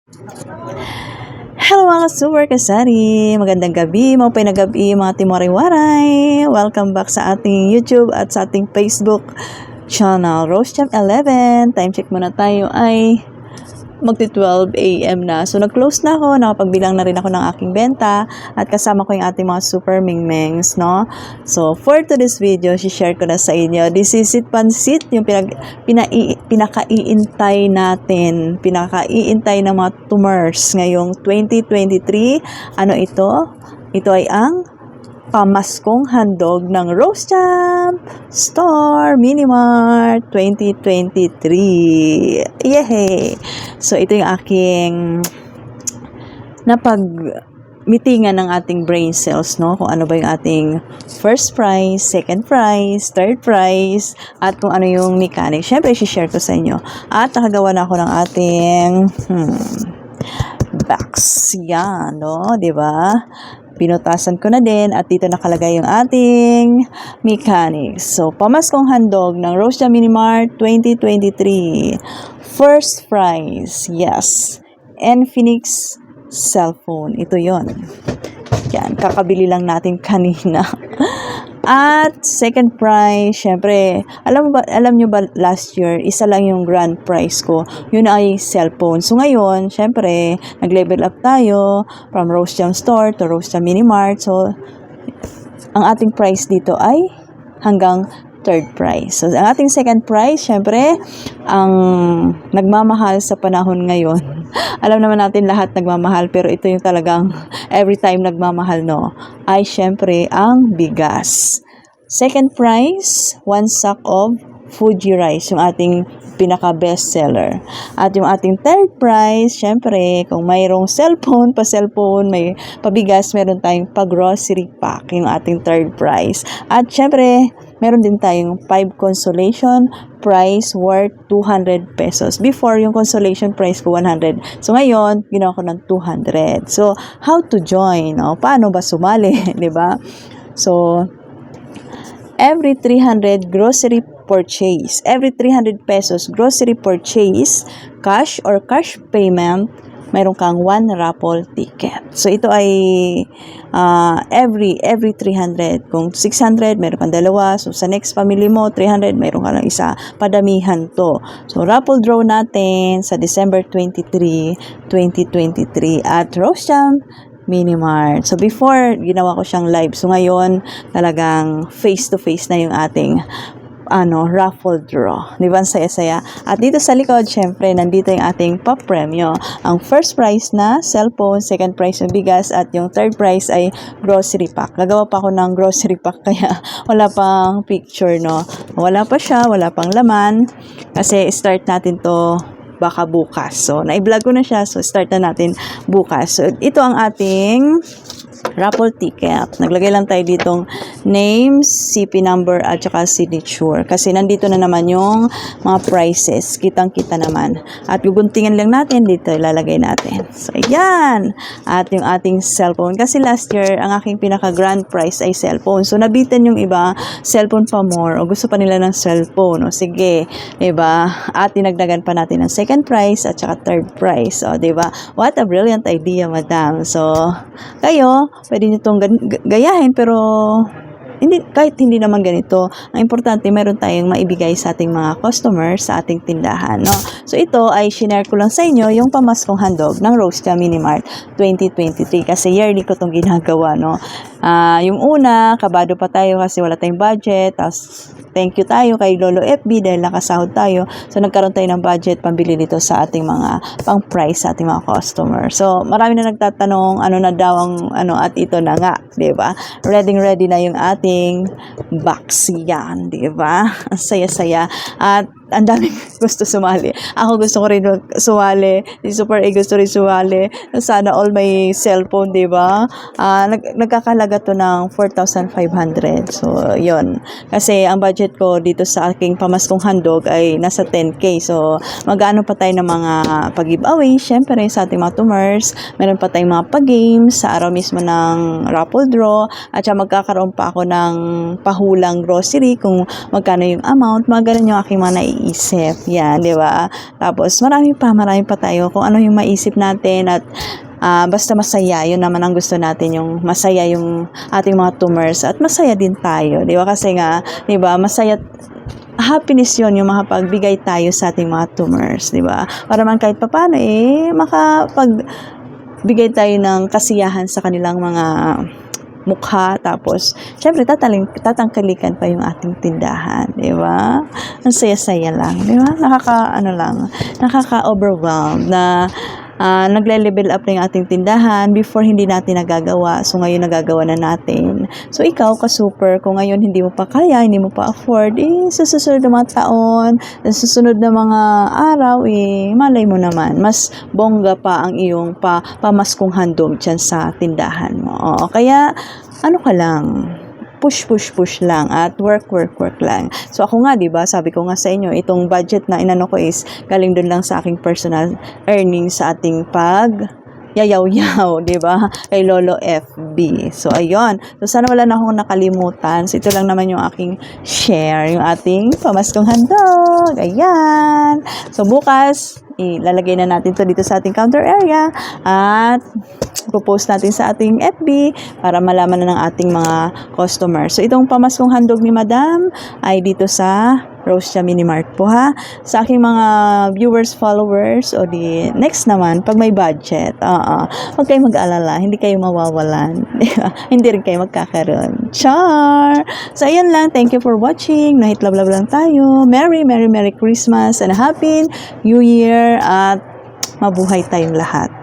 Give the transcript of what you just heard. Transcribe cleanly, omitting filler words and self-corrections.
Hello mga super kasari! Magandang gabi, mga pinagabi, mga timore-waray! Welcome back sa ating YouTube at sa ating Facebook channel, Rosecham 11. Time check muna tayo ay magti-12 AM na. So, nag-close na ako, nakapagbilang na rin ako ng aking benta at kasama ko yung ating mga super mingmengs, no? So, for today's video, share ko na sa inyo. This is it pansit, yung pinakaiintay natin. Pinakaiintay ng mga tumors ngayong 2023. Ano ito? Ito ay ang pamaskong handog ng Rosecham Store Minimart 2023. Yehey! So, ito yung aking napag-meetingan ng ating brain cells, no? Kung ano ba yung ating first prize, second prize, third prize, at kung ano yung mechanics. Siyempre, share ko sa inyo. At nakagawa na ako ng ating box. Yan, no? Diba? Pinutasan ko na din at dito nakalagay yung ating mechanics. So, pamaskong handog ng Rosecham Minimart 2023. First prize, yes. Infinix cellphone. Ito yon. Yan, kakabili lang natin kanina. At second prize, syempre, alam nyo ba last year, isa lang yung grand prize ko. Yun ay cellphone. So ngayon, syempre, nag-level up tayo from Rosecham Store to Rosecham Minimart. So, ang ating prize dito ay hanggang third prize. So, ang ating second prize, syempre, ang nagmamahal sa panahon ngayon. Alam naman natin lahat nagmamahal, pero ito yung talagang every time nagmamahal, no? Ay, syempre, ang bigas. Second prize, 1 sack of Fuji rice, yung ating pinaka-best seller. At yung ating third prize, syempre, kung mayroong cellphone, may pabigas, meron tayong pag-grocery pack, yung ating third prize. At syempre, meron din tayong 5 consolation prize worth 200 pesos. Before, yung consolation prize ko 100. So, ngayon, ginawa ko ng 200. So, how to join? No? Paano ba sumali? Diba? So, every 300 grocery purchase, every 300 pesos grocery purchase, cash or cash payment, mayroon kang 1 raffle ticket. So, ito ay every 300. Kung 600, mayroon kang dalawa. So, sa next family mo, 300, mayroon ka lang isa. Padamihan to. So, raffle draw natin sa December 23, 2023 at Rosecham Minimart. So, before, ginawa ko siyang live. So, ngayon, talagang face-to-face na yung ating raffle draw. Di ba? Saya-saya. At dito sa likod, syempre, nandito yung ating papremyo. Ang first prize na cellphone, second prize yung bigas, at yung third prize ay grocery pack. Gagawa pa ako ng grocery pack, kaya wala pang picture, no? Wala pa siya, wala pang laman. Kasi start natin to baka bukas. So, na-vlog ko na siya. So, start na natin bukas. So, ito ang ating raffle ticket. Naglagay lang tayo ditong name, CP number, at saka signature. Kasi nandito na naman yung mga prices. Kitang-kita naman. At guguntingan lang natin, dito ilalagay natin. So, ayan. At yung ating cellphone. Kasi last year, ang aking pinaka-grand prize ay cellphone. So, nabitan yung iba, cellphone pa more. O gusto pa nila ng cellphone. O sige, diba? At dinagdagan pa natin ng second prize at saka third prize. O, diba? What a brilliant idea, madam. So, kayo, pwede nyo itong gayahin, pero kahit hindi naman ganito, ang importante, meron tayong maibigay sa ating mga customers sa ating tindahan, no? So, ito ay shinare ko lang sa inyo yung pamaskong handog ng Rosecham Minimart 2023 kasi yearly ko itong ginagawa, no? Yung una, kabado pa tayo kasi wala tayong budget, tapos thank you tayo kay Lolo FB dahil nakasahod tayo. So, nagkaroon tayo ng budget pambili nito sa ating mga pang-price sa ating mga customers. So, marami na nagtatanong, ano na daw ang, at ito na nga, diba? Ready na yung ating box yan, diba? Saya-saya. At ang daming gusto sumali. Ako gusto ko rin sumali. Si Super A gusto rin sumali. Sana all may cellphone, diba? Nagkakalaga to ng 4,500. So, yun. Kasi ang budget ko dito sa aking pamaskong handog ay nasa 10K. So, mag-ano pa tayo ng mga pag-giveaway. Siyempre, sa ating mga tumors. Meron pa tayong mga pag-games sa araw mismo ng raffle draw. At sya magkakaroon pa ako ng pahulang grocery kung magkano yung amount. Mga ganun yung aking mga iniisip. Yan, di ba? Tapos, marami pa tayo kung ano yung maisip natin at basta masaya, yun naman ang gusto natin, yung masaya yung ating mga tumors at masaya din tayo, di ba? Kasi nga, di ba, masaya, happiness yun yung makapagbigay tayo sa ating mga tumors, di ba? Para man kahit papaano, makapagbigay tayo ng kasiyahan sa kanilang mga mukha, tapos, syempre, tatangkalikan pa yung ating tindahan, di ba? Ang saya-saya lang, di ba? Nakaka-overwhelm na nagle-level up na yung ating tindahan. Before, hindi natin nagagawa. So, ngayon nagagawa na natin. So, ikaw, ka-super, kung ngayon hindi mo pa kaya, hindi mo pa afford, sa susunod na mga taon, sa susunod na mga araw, malay mo naman, mas bongga pa ang iyong pamaskong handog dyan sa tindahan mo. Oo, kaya, ano ka lang, push lang at work lang. So ako nga, 'di ba, sabi ko nga sa inyo, itong budget na inano ko is galing dun lang sa aking personal earnings sa ating yayaw-yaw, 'di ba? Kay Lolo FB. So ayun. So sana wala na akong nakalimutan. So ito lang naman yung aking share, yung ating pamaskong handog. Ayan. So bukas ilalagay na natin to dito sa ating counter area at post natin sa ating FB para malaman na ng ating mga customers. So, itong pamaskong handog ni Madam ay dito sa Rosia Mini Mart po, ha. Sa aking mga viewers, followers, o di next naman, pag may budget, huwag kayong mag-alala, hindi kayo mawawalan. Hindi rin kayo magkakaroon. Char! So, ayun lang. Thank you for watching. Nahit love lang tayo. Merry Christmas and a Happy New Year at mabuhay tayong lahat.